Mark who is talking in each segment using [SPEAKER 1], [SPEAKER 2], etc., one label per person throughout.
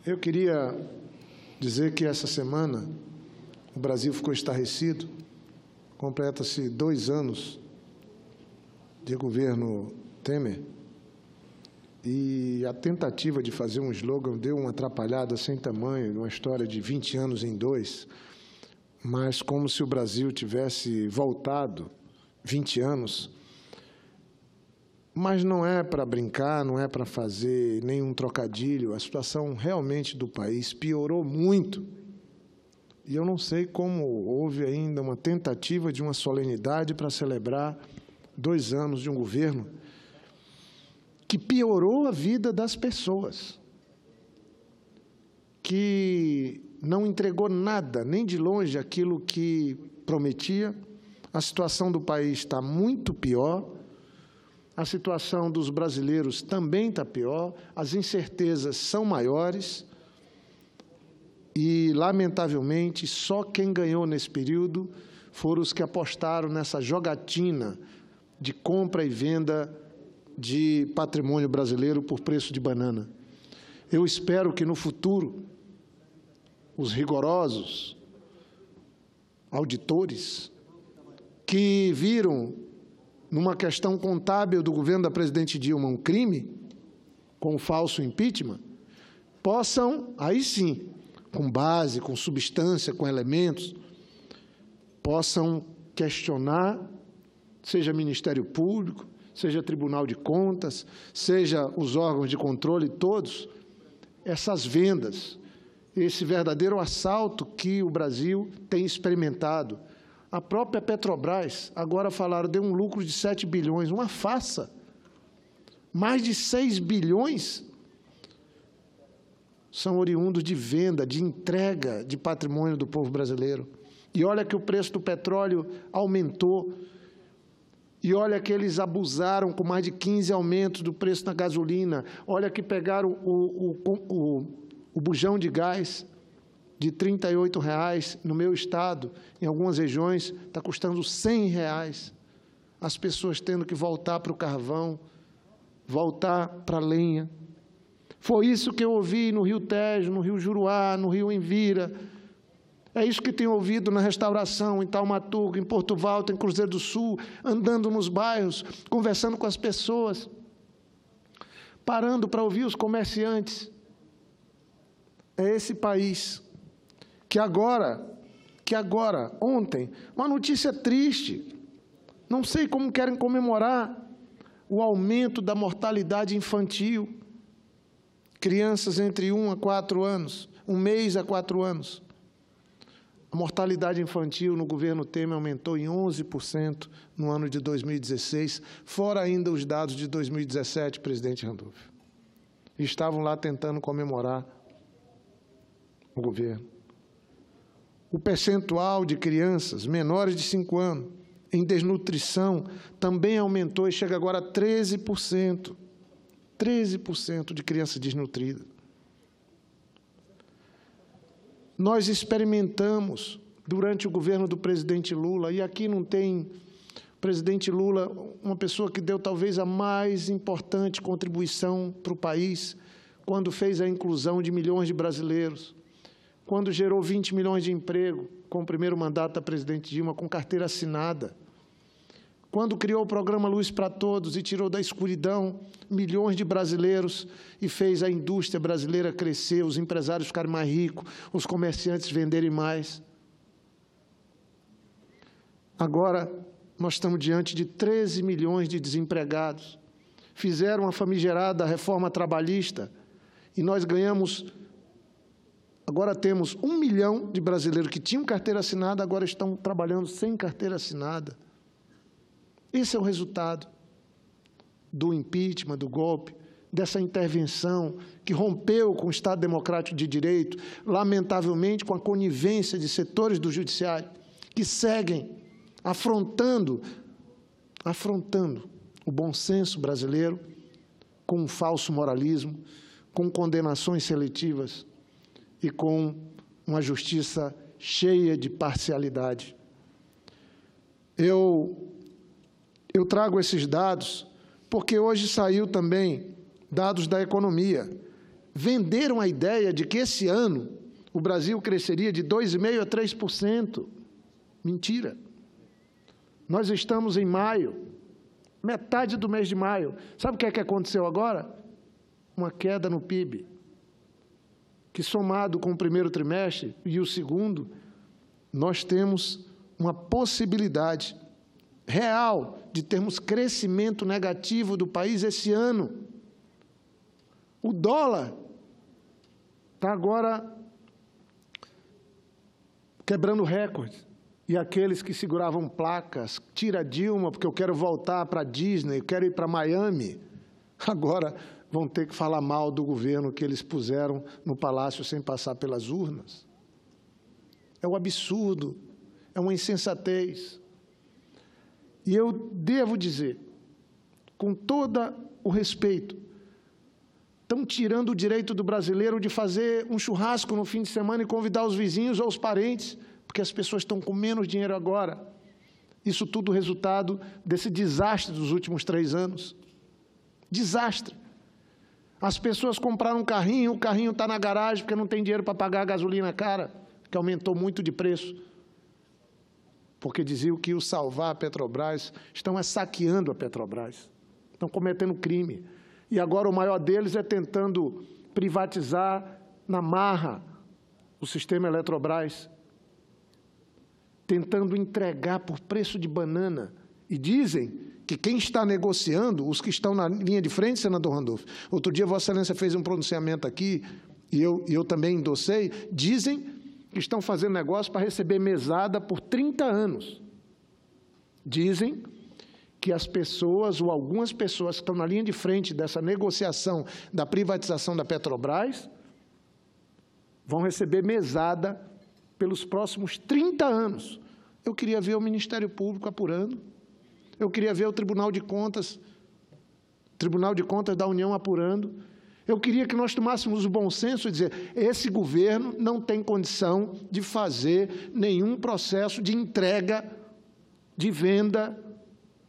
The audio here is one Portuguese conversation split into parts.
[SPEAKER 1] Eu queria dizer que essa semana o Brasil ficou estarrecido, completa-se 2 anos de governo Temer, e a tentativa de fazer um slogan deu uma atrapalhada sem tamanho, uma história de 20 anos em 2, mas como se o Brasil tivesse voltado 20 anos. Mas não é para brincar, não é para fazer nenhum trocadilho. A situação realmente do país piorou muito. E eu não sei como houve ainda uma tentativa de uma solenidade para celebrar 2 anos de um governo que piorou a vida das pessoas, que não entregou nada, nem de longe, aquilo que prometia. A situação do país está muito pior. A situação dos brasileiros também está pior, as incertezas são maiores e, lamentavelmente, só quem ganhou nesse período foram os que apostaram nessa jogatina de compra e venda de patrimônio brasileiro por preço de banana. Eu espero que, no futuro, os rigorosos auditores que viram numa questão contábil do governo da presidente Dilma um crime, com o falso impeachment, possam, aí sim, com base, com substância, com elementos, possam questionar, seja Ministério Público, seja Tribunal de Contas, seja os órgãos de controle, todos, essas vendas, esse verdadeiro assalto que o Brasil tem experimentado. A própria Petrobras, agora falaram, deu um lucro de 7 bilhões, uma farsa. Mais de 6 bilhões são oriundos de venda, de entrega de patrimônio do povo brasileiro. E olha que o preço do petróleo aumentou. E olha que eles abusaram com mais de 15 aumentos do preço da gasolina. Olha que pegaram o bujão de gás de R$ 38,00 no meu estado, em algumas regiões, está custando R$ 100,00. As pessoas tendo que voltar para o carvão, voltar para a lenha. Foi isso que eu ouvi no Rio Tejo, no Rio Juruá, no Rio Envira. É isso que tenho ouvido na Restauração, em Taumaturgo, em Porto Valto, em Cruzeiro do Sul, andando nos bairros, conversando com as pessoas, parando para ouvir os comerciantes. É esse país que agora, ontem, uma notícia triste, não sei como querem comemorar o aumento da mortalidade infantil, crianças entre 1 a 4 anos, 1 mês a 4 anos. A mortalidade infantil no governo Temer aumentou em 11% no ano de 2016, fora ainda os dados de 2017, presidente Randolph. Estavam lá tentando comemorar o governo. O percentual de crianças menores de 5 anos em desnutrição também aumentou e chega agora a 13%. 13% de crianças desnutridas. Nós experimentamos, durante o governo do presidente Lula, e aqui não tem presidente Lula, uma pessoa que deu talvez a mais importante contribuição para o país, quando fez a inclusão de milhões de brasileiros, quando gerou 20 milhões de emprego, com o primeiro mandato da presidente Dilma, com carteira assinada, quando criou o programa Luz para Todos e tirou da escuridão milhões de brasileiros e fez a indústria brasileira crescer, os empresários ficarem mais ricos, os comerciantes venderem mais. Agora, nós estamos diante de 13 milhões de desempregados. Fizeram a famigerada reforma trabalhista e nós ganhamos. Agora temos 1 milhão de brasileiros que tinham carteira assinada, agora estão trabalhando sem carteira assinada. Esse é o resultado do impeachment, do golpe, dessa intervenção que rompeu com o Estado Democrático de Direito, lamentavelmente com a conivência de setores do Judiciário, que seguem afrontando o bom senso brasileiro com um falso moralismo, com condenações seletivas e com uma justiça cheia de parcialidade. Eu trago esses dados porque hoje saiu também dados da economia. venderam a ideia de que esse ano o Brasil cresceria de 2,5% a 3%. Mentira. Nós estamos em maio, metade do mês de maio. Sabe o que é que aconteceu agora? Uma queda no PIB, que somado com o primeiro trimestre e o segundo, nós temos uma possibilidade real de termos crescimento negativo do país esse ano. O dólar está agora quebrando recordes. E aqueles que seguravam placas, tira Dilma, porque eu quero voltar para a Disney, eu quero ir para Miami, agora vão ter que falar mal do governo que eles puseram no palácio sem passar pelas urnas. É um absurdo, é uma insensatez. E eu devo dizer, com todo o respeito, estão tirando o direito do brasileiro de fazer um churrasco no fim de semana e convidar os vizinhos ou os parentes, porque as pessoas estão com menos dinheiro agora. Isso tudo resultado desse desastre dos últimos 3 anos. Desastre. As pessoas compraram um carrinho, o carrinho está na garagem porque não tem dinheiro para pagar a gasolina cara, que aumentou muito de preço. Porque diziam que o salvar a Petrobras, estão saqueando a Petrobras, estão cometendo crime. E agora o maior deles é tentando privatizar na marra o sistema Eletrobras, tentando entregar por preço de banana. E dizem que quem está negociando, os que estão na linha de frente, senador Randolfo, outro dia Vossa Excelência fez um pronunciamento aqui, e eu também endossei, dizem que estão fazendo negócio para receber mesada por 30 anos. Dizem que as pessoas, ou algumas pessoas que estão na linha de frente dessa negociação da privatização da Petrobras, vão receber mesada pelos próximos 30 anos. Eu queria ver o Ministério Público apurando, eu queria ver o Tribunal de Contas da União apurando, eu queria que nós tomássemos o bom senso e dizer, esse governo não tem condição de fazer nenhum processo de entrega, de venda,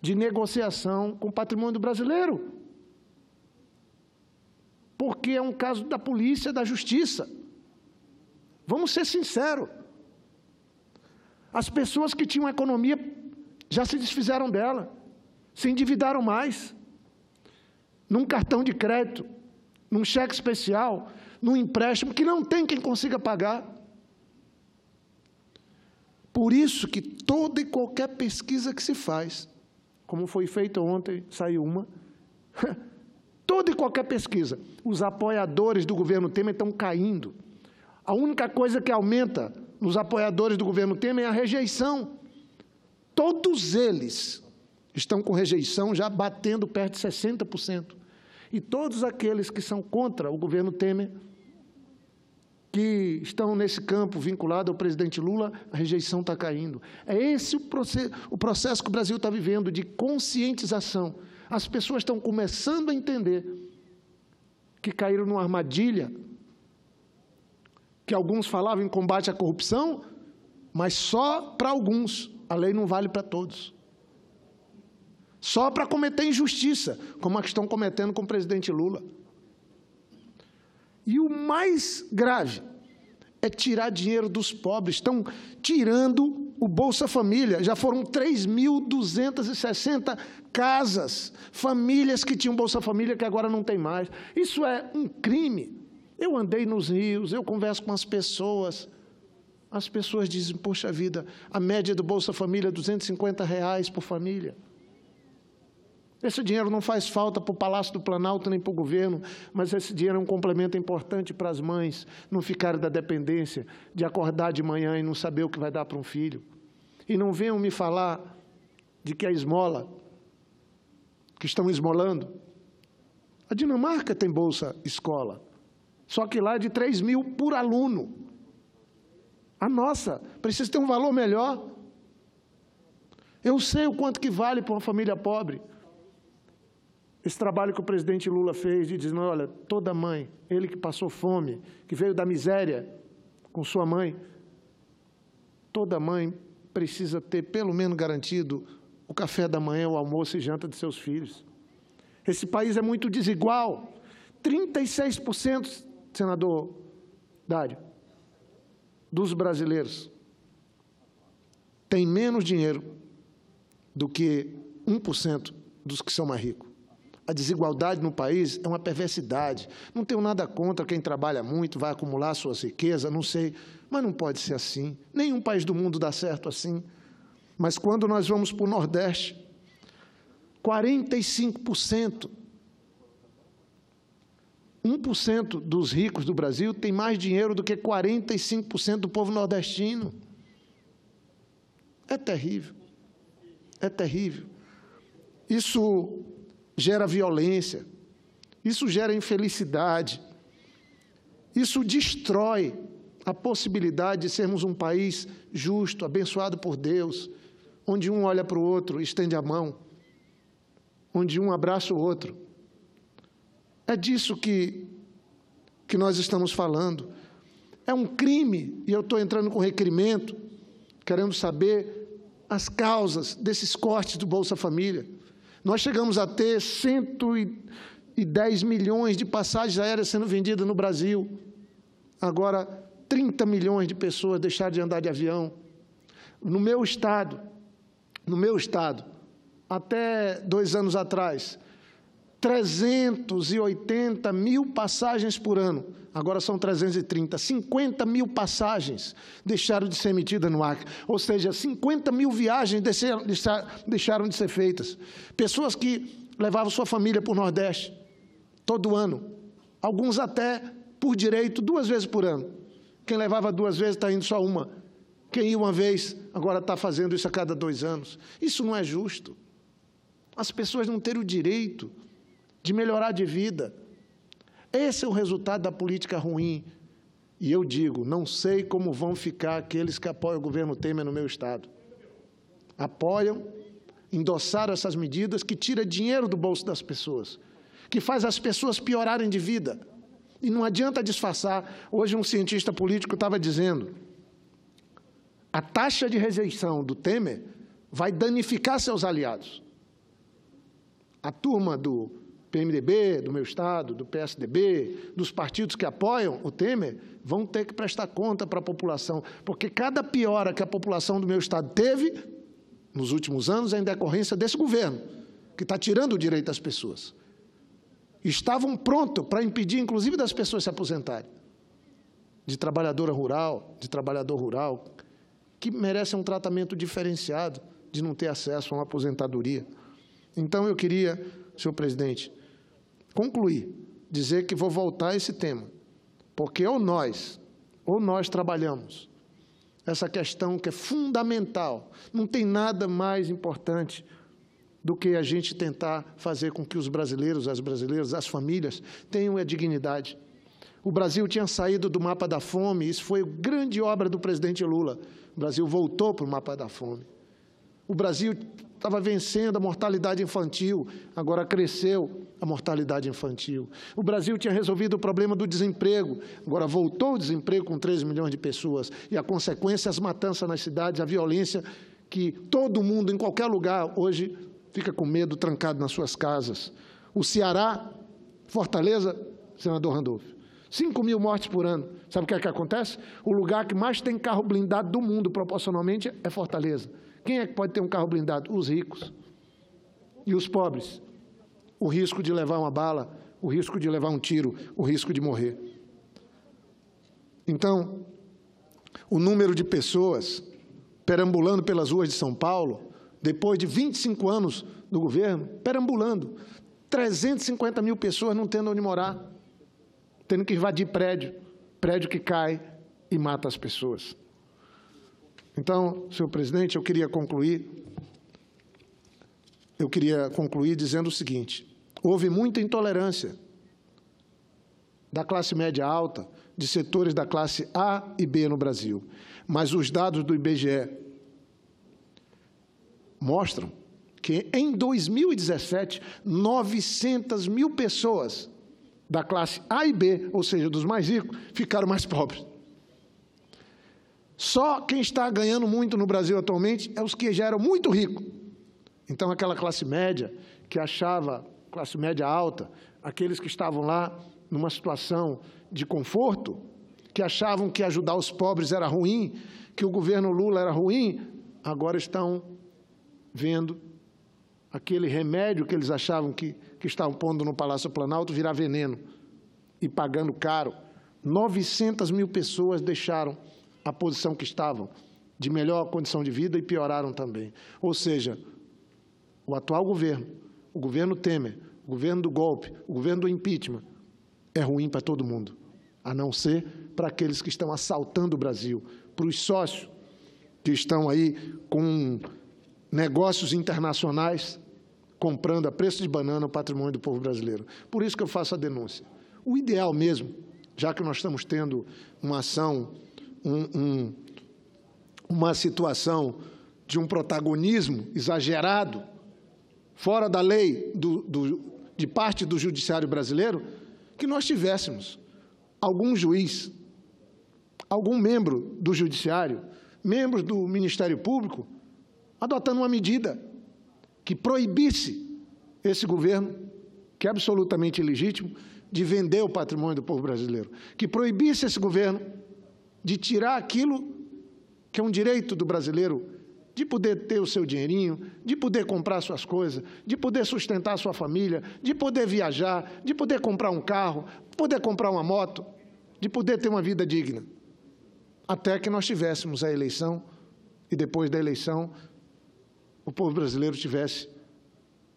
[SPEAKER 1] de negociação com o patrimônio brasileiro. Porque é um caso da polícia, da justiça. Vamos ser sinceros. As pessoas que tinham economia já se desfizeram dela, se endividaram mais, num cartão de crédito, num cheque especial, num empréstimo que não tem quem consiga pagar. Por isso que toda e qualquer pesquisa que se faz, como foi feita ontem, saiu uma, toda e qualquer pesquisa, os apoiadores do governo Temer estão caindo. A única coisa que aumenta nos apoiadores do governo Temer é a rejeição. Todos eles estão com rejeição já batendo perto de 60%. E todos aqueles que são contra o governo Temer, que estão nesse campo vinculado ao presidente Lula, a rejeição está caindo. É esse o processo que o Brasil está vivendo, de conscientização. As pessoas estão começando a entender que caíram numa armadilha, que alguns falavam em combate à corrupção, mas só para alguns, a lei não vale para todos. Só para cometer injustiça, como a que estão cometendo com o presidente Lula. E o mais grave é tirar dinheiro dos pobres. Estão tirando o Bolsa Família. Já foram 3.260 casas, famílias que tinham Bolsa Família que agora não tem mais. Isso é um crime. Eu andei nos rios, eu converso com as pessoas dizem, poxa vida, a média do Bolsa Família é R$250 por família. Esse dinheiro não faz falta para o Palácio do Planalto nem para o governo, mas esse dinheiro é um complemento importante para as mães não ficarem da dependência de acordar de manhã e não saber o que vai dar para um filho. E não venham me falar de que a esmola, que estão esmolando. A Dinamarca tem Bolsa Escola, só que lá é de 3 mil por aluno. A nossa precisa ter um valor melhor. Eu sei o quanto que vale para uma família pobre. Esse trabalho que o presidente Lula fez de dizer, olha, toda mãe, ele que passou fome, que veio da miséria com sua mãe, toda mãe precisa ter pelo menos garantido o café da manhã, o almoço e janta de seus filhos. Esse país é muito desigual. 36% senador Dário, dos brasileiros tem menos dinheiro do que 1% dos que são mais ricos. A desigualdade no país é uma perversidade. Não tenho nada contra quem trabalha muito, vai acumular suas riquezas, não sei, mas não pode ser assim. Nenhum país do mundo dá certo assim. Mas quando nós vamos para o Nordeste, 45%, 1% dos ricos do Brasil tem mais dinheiro do que 45% do povo nordestino. É terrível. É terrível. Isso gera violência, isso gera infelicidade, isso destrói a possibilidade de sermos um país justo, abençoado por Deus, onde um olha para o outro e estende a mão, onde um abraça o outro. É disso que nós estamos falando. É um crime, e eu estou entrando com requerimento, querendo saber as causas desses cortes do Bolsa Família. Nós chegamos a ter 110 milhões de passagens aéreas sendo vendidas no Brasil. Agora, 30 milhões de pessoas deixaram de andar de avião. No meu estado, até 2 anos atrás, 380 mil passagens por ano, agora são 330, 50 mil passagens deixaram de ser emitidas no ar, ou seja, 50 mil viagens deixaram de ser feitas. Pessoas que levavam sua família para o Nordeste, todo ano, alguns até por direito 2 vezes por ano. Quem levava 2 vezes está indo só uma. Quem ia uma vez, agora está fazendo isso a cada 2 anos. Isso não é justo. As pessoas não terem o direito de melhorar de vida. Esse é o resultado da política ruim. E eu digo, não sei como vão ficar aqueles que apoiam o governo Temer no meu estado. Apoiam, endossaram essas medidas que tiram dinheiro do bolso das pessoas, que faz as pessoas piorarem de vida. E não adianta disfarçar. Hoje um cientista político estava dizendo, a taxa de rejeição do Temer vai danificar seus aliados. A turma do PMDB, do meu estado, do PSDB, dos partidos que apoiam o Temer, vão ter que prestar conta para a população, porque cada piora que a população do meu estado teve, nos últimos anos, é em decorrência desse governo, que está tirando o direito das pessoas. Estavam prontos para impedir, inclusive, das pessoas se aposentarem, de trabalhadora rural, de trabalhador rural, que merecem um tratamento diferenciado de não ter acesso a uma aposentadoria. Então, eu queria, senhor presidente, concluir, dizer que vou voltar a esse tema, porque ou nós trabalhamos essa questão que é fundamental, não tem nada mais importante do que a gente tentar fazer com que os brasileiros, as brasileiras, as famílias tenham a dignidade. O Brasil tinha saído do mapa da fome, isso foi grande obra do presidente Lula. O Brasil voltou para o mapa da fome. O Brasil estava vencendo a mortalidade infantil, agora cresceu a mortalidade infantil. O Brasil tinha resolvido o problema do desemprego, agora voltou o desemprego com 13 milhões de pessoas. E a consequência, as matanças nas cidades, a violência que todo mundo, em qualquer lugar, hoje fica com medo, trancado nas suas casas. O Ceará, Fortaleza, senador Randolph, 5 mil mortes por ano. Sabe o que é que acontece? O lugar que mais tem carro blindado do mundo, proporcionalmente, é Fortaleza. Quem é que pode ter um carro blindado? Os ricos. E os pobres? O risco de levar uma bala, o risco de levar um tiro, o risco de morrer. Então, o número de pessoas perambulando pelas ruas de São Paulo, depois de 25 anos do governo, perambulando, 350 mil pessoas não tendo onde morar, tendo que invadir prédio que cai e mata as pessoas. Então, senhor presidente, eu queria concluir dizendo o seguinte: houve muita intolerância da classe média alta, de setores da classe A e B no Brasil, mas os dados do IBGE mostram que, em 2017, 900 mil pessoas da classe A e B, ou seja, dos mais ricos, ficaram mais pobres. Só quem está ganhando muito no Brasil atualmente é os que já eram muito ricos. Então, aquela classe média que achava, classe média alta, aqueles que estavam lá numa situação de conforto, que achavam que ajudar os pobres era ruim, que o governo Lula era ruim, agora estão vendo aquele remédio que eles achavam que estavam pondo no Palácio Planalto virar veneno e pagando caro. 900 mil pessoas deixaram a posição que estavam, de melhor condição de vida, e pioraram também. Ou seja, o atual governo, o governo Temer, o governo do golpe, o governo do impeachment, é ruim para todo mundo, a não ser para aqueles que estão assaltando o Brasil, para os sócios que estão aí com negócios internacionais, comprando a preço de banana o patrimônio do povo brasileiro. Por isso que eu faço a denúncia. O ideal mesmo, já que nós estamos tendo uma ação, uma situação de um protagonismo exagerado, fora da lei, de parte do judiciário brasileiro, que nós tivéssemos algum juiz, algum membro do judiciário, membros do Ministério Público, adotando uma medida que proibisse esse governo, que é absolutamente ilegítimo, de vender o patrimônio do povo brasileiro, que proibisse esse governo de tirar aquilo que é um direito do brasileiro, de poder ter o seu dinheirinho, de poder comprar suas coisas, de poder sustentar a sua família, de poder viajar, de poder comprar um carro, poder comprar uma moto, de poder ter uma vida digna. Até que nós tivéssemos a eleição e, depois da eleição, o povo brasileiro tivesse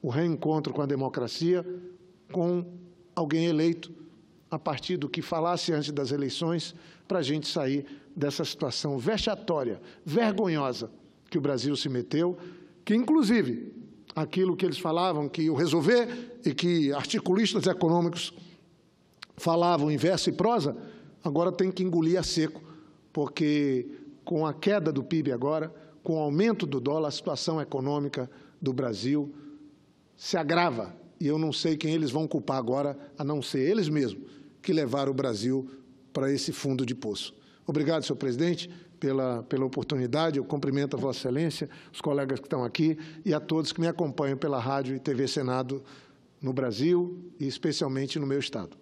[SPEAKER 1] o reencontro com a democracia, com alguém eleito a partir do que falasse antes das eleições, para a gente sair dessa situação vexatória, vergonhosa, que o Brasil se meteu, que, inclusive, aquilo que eles falavam que iam resolver e que articulistas econômicos falavam em verso e prosa, agora tem que engolir a seco, porque com a queda do PIB agora, com o aumento do dólar, a situação econômica do Brasil se agrava. E eu não sei quem eles vão culpar agora, a não ser eles mesmos, que levaram o Brasil para esse fundo de poço. Obrigado, senhor presidente, pela oportunidade. Eu cumprimento a Vossa Excelência, os colegas que estão aqui e a todos que me acompanham pela Rádio e TV Senado no Brasil e especialmente no meu estado.